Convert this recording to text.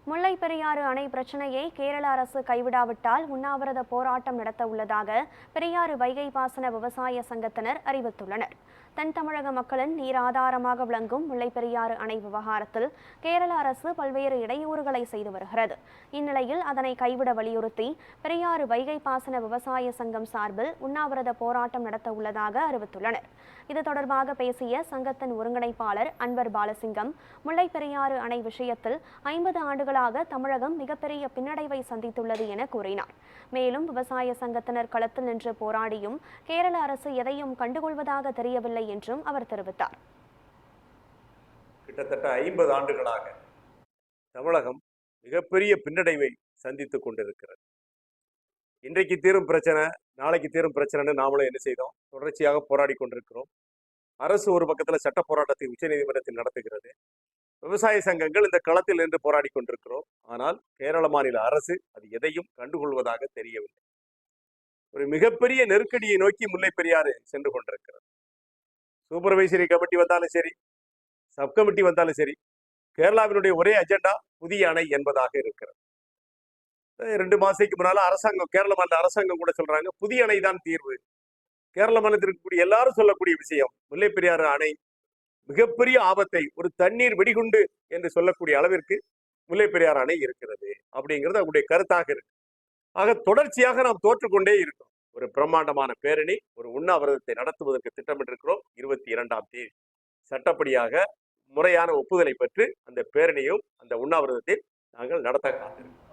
முல்லை பெரியாறு அணை பிரச்சினையை கேரள அரசு கைவிடாவிட்டால் உண்ணாவிரத போராட்டம் நடத்த உள்ளதாக பெரியாறு வைகை பாசன விவசாய சங்கத்தினர் அறிவித்துள்ளனர். தென் தமிழக மக்களின் நீர் ஆதாரமாக விளங்கும் முல்லை பெரியாறு அணை விவகாரத்தில் கேரள அரசு பல்வேறு இடையூறுகளை செய்து வருகிறது. இந்நிலையில் அதனை கைவிட வலியுறுத்தி பெரியாறு வைகை பாசன விவசாய சங்கம் சார்பில் உண்ணாவிரத போராட்டம் நடத்த உள்ளதாக அறிவித்துள்ளனர். இது தொடர்பாக பேசிய சங்கத்தின் ஒருங்கிணைப்பாளர் அன்வர் பாலசிங்கம், முல்லை பெரியாறு அணை விஷயத்தில் 50 ஆண்டுகளாக தமிழகம் மிகப்பெரிய பின்னடைவை சந்தித்துள்ளது என கூறினார். மேலும் விவசாய சங்கத்தினர் களத்தில் நின்று போராடியும் கேரள அரசு எதையும் கண்டுகொள்வதாக தெரியவில்லை என்றும் அவர் தெரிவித்தார். கிட்டத்தட்ட 50 ஆண்டுகளாக தமிழகம் மிகப்பெரிய பின்னடைவை சந்தித்துக் கொண்டிருக்கிறது. இன்றைக்கு தீரும் பிரச்சனை, நாளைக்கு தீரும் பிரச்சனைன்னு நாமளும் என்ன செய்தோம், தொடர்ச்சியாக போராடி கொண்டிருக்கிறோம். அரசு ஒரு பக்கத்தில் சட்ட போராட்டத்தை உச்சநீதிமன்றத்தில் நடத்துகிறது. விவசாய சங்கங்கள் இந்த களத்தில் நின்று போராடி கொண்டிருக்கிறோம். ஆனால் கேரள மாநில அரசு அது எதையும் கண்டுகொள்வதாக தெரியவில்லை. ஒரு மிகப்பெரிய நெருக்கடியை நோக்கி முல்லை பெரியாறு சென்று கொண்டிருக்கிறது. சூப்பர்வைசரி கமிட்டி வந்தாலும் சரி, சப் கமிட்டி வந்தாலும் சரி, கேரளாவினுடைய ஒரே அஜெண்டா புதிய அணை என்பதாக இருக்கிறது. 2 மாசத்துக்கு முன்னால அரசாங்கம், கேரள மாநில அரசாங்கம் கூட சொல்றாங்க புதிய அணை தான் தீர்வு. கேரள மாநிலத்தில் இருக்கக்கூடிய எல்லாரும் சொல்லக்கூடிய விஷயம், முல்லை பெரியாறு அணை மிகப்பெரிய ஆபத்தை, ஒரு தண்ணீர் வெடிகுண்டு என்று சொல்லக்கூடிய அளவிற்கு முல்லை பெரியாறு அணை இருக்கிறது அப்படிங்கிறது அவருடைய கருத்தாக இருக்கு. ஆக தொடர்ச்சியாக நாம் தோற்றுக்கொண்டே இருக்கோம். ஒரு பிரம்மாண்டமான பேரணி, ஒரு உண்ணாவிரதத்தை நடத்துவதற்கு திட்டமிட்டிருக்கிறோம். 22ஆம் தேதி சட்டப்படியாக முறையான ஒப்புதலை பெற்று அந்த பேரணியும் அந்த உண்ணாவிரதத்தை நாங்கள் நடத்த காத்திருக்கிறோம்.